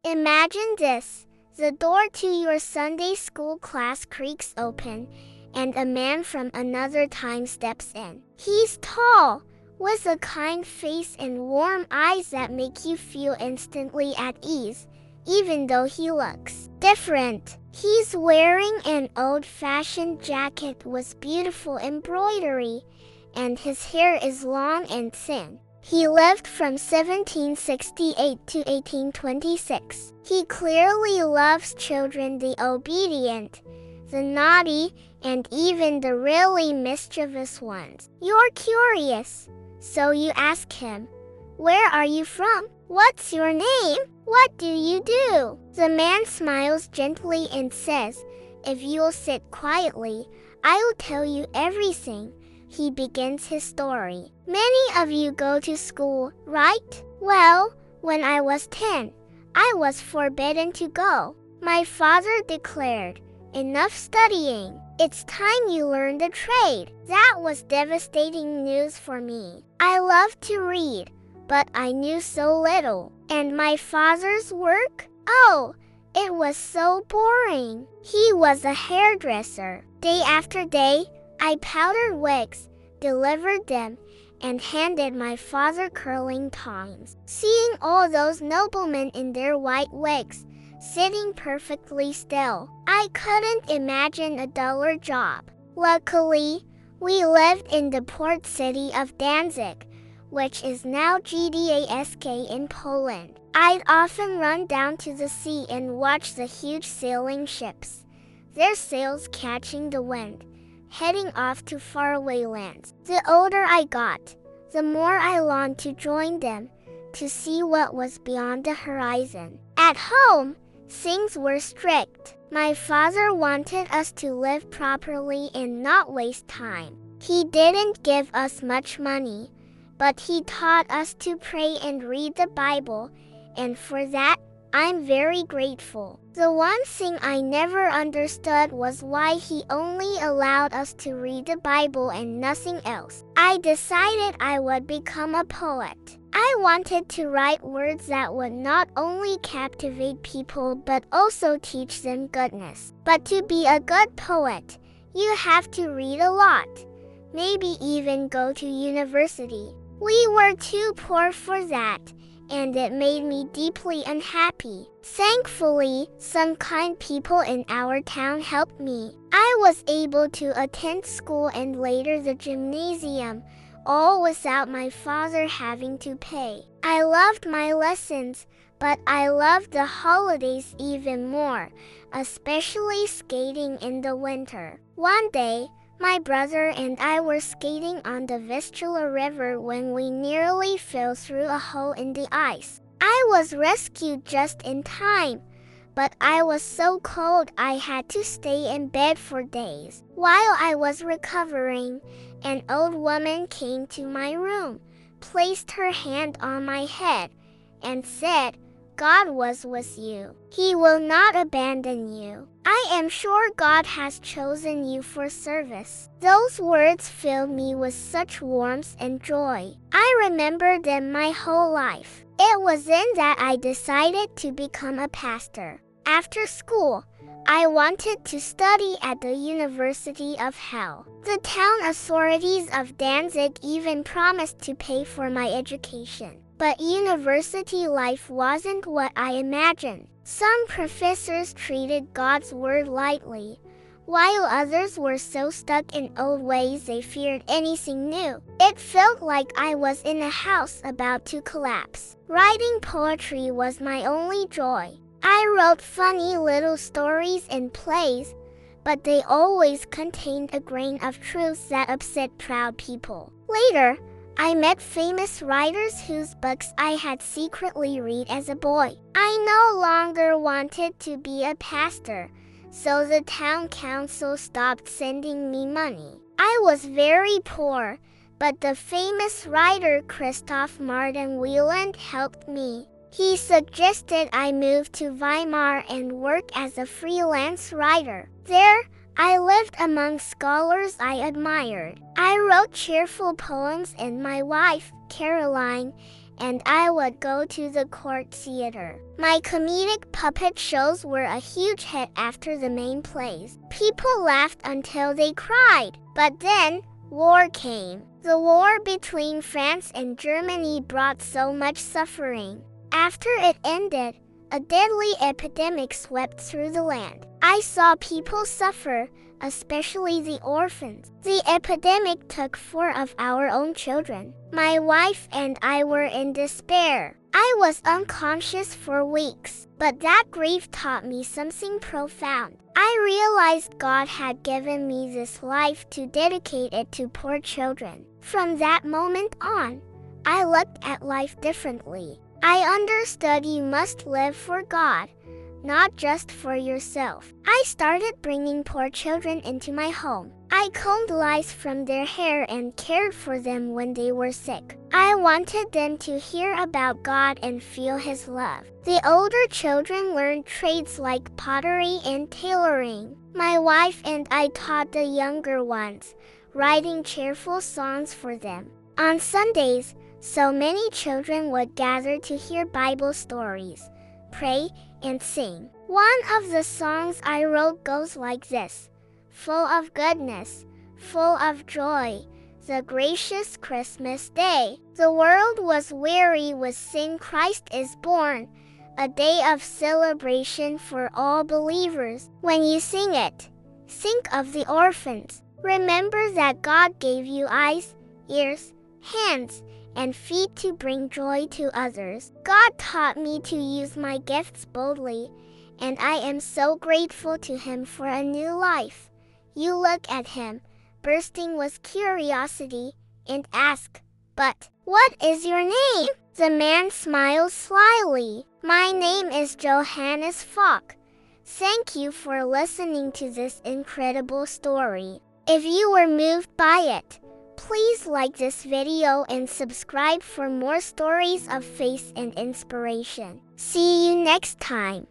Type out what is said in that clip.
Imagine this. The door to your Sunday school class creaks open, and a man from another time steps in. He's tall, with a kind face and warm eyes that make you feel instantly at ease, even though he looks different. He's wearing an old-fashioned jacket with beautiful embroidery, and his hair is long and thin. He lived from 1768 to 1826. He clearly loves children, the obedient, the naughty, and even the really mischievous ones. You're curious, so you ask him, "Where are you from? What's your name? What do you do?" The man smiles gently and says, "If you'll sit quietly, I'll tell you everything." He begins his story. "Many of you go to school, right? Well, when I was 10, I was forbidden to go. My father declared, 'Enough studying. It's time you learn the trade.' That was devastating news for me. I loved to read, but I knew so little. And my father's work? Oh, it was so boring. He was a hairdresser. Day after day, I powdered wigs, delivered them, and handed my father curling tongs. Seeing all those noblemen in their white wigs, sitting perfectly still, I couldn't imagine a duller job. Luckily, we lived in the port city of Danzig, which is now Gdańsk in Poland. I'd often run down to the sea and watch the huge sailing ships, their sails catching the wind, heading off to faraway lands. The older I got, the more I longed to join them, to see what was beyond the horizon. At home, things were strict. My father wanted us to live properly and not waste time. He didn't give us much money, but he taught us to pray and read the Bible, and for that, I'm very grateful. The one thing I never understood was why he only allowed us to read the Bible and nothing else. I decided I would become a poet. I wanted to write words that would not only captivate people but also teach them goodness. But to be a good poet, you have to read a lot, maybe even go to university. We were too poor for that, and it made me deeply unhappy. Thankfully, some kind people in our town helped me. I was able to attend school and later the gymnasium, all without my father having to pay. I loved my lessons, but I loved the holidays even more, especially skating in the winter. One day, my brother and I were skating on the Vistula River when we nearly fell through a hole in the ice. I was rescued just in time, but I was so cold I had to stay in bed for days. While I was recovering, an old woman came to my room, placed her hand on my head, and said, "God was with you. He will not abandon you. I am sure God has chosen you for service." Those words filled me with such warmth and joy. I remember them my whole life. It was then that I decided to become a pastor. After school, I wanted to study at the University of Hell. The town authorities of Danzig even promised to pay for my education. But university life wasn't what I imagined. Some professors treated God's word lightly, while others were so stuck in old ways they feared anything new. It felt like I was in a house about to collapse. Writing poetry was my only joy. I wrote funny little stories and plays, but they always contained a grain of truth that upset proud people. Later, I met famous writers whose books I had secretly read as a boy. I no longer wanted to be a pastor, so the town council stopped sending me money. I was very poor, but the famous writer Christoph Martin Wieland helped me. He suggested I move to Weimar and work as a freelance writer. There, I lived among scholars I admired. I wrote cheerful poems, and my wife, Caroline, and I would go to the court theater. My comedic puppet shows were a huge hit after the main plays. People laughed until they cried. But then, war came. The war between France and Germany brought so much suffering. After it ended, a deadly epidemic swept through the land. I saw people suffer, especially the orphans. The epidemic took 4 of our own children. My wife and I were in despair. I was unconscious for weeks, but that grief taught me something profound. I realized God had given me this life to dedicate it to poor children. From that moment on, I looked at life differently. I understood you must live for God, not just for yourself. I started bringing poor children into my home. I combed lice from their hair and cared for them when they were sick. I wanted them to hear about God and feel His love. The older children learned trades like pottery and tailoring. My wife and I taught the younger ones, writing cheerful songs for them. On Sundays, so many children would gather to hear Bible stories, pray, and sing. One of the songs I wrote goes like this: full of goodness, full of joy, the gracious Christmas day. The world was weary with sin, Christ is born, a day of celebration for all believers. When you sing it, think of the orphans. Remember that God gave you eyes, ears, hands, and feet to bring joy to others. God taught me to use my gifts boldly, and I am so grateful to Him for a new life. You look at him, bursting with curiosity, and ask, "But what is your name?" The man smiles slyly. "My name is Johannes Falk. Thank you for listening to this incredible story. If you were moved by it, please like this video and subscribe for more stories of faith and inspiration. See you next time.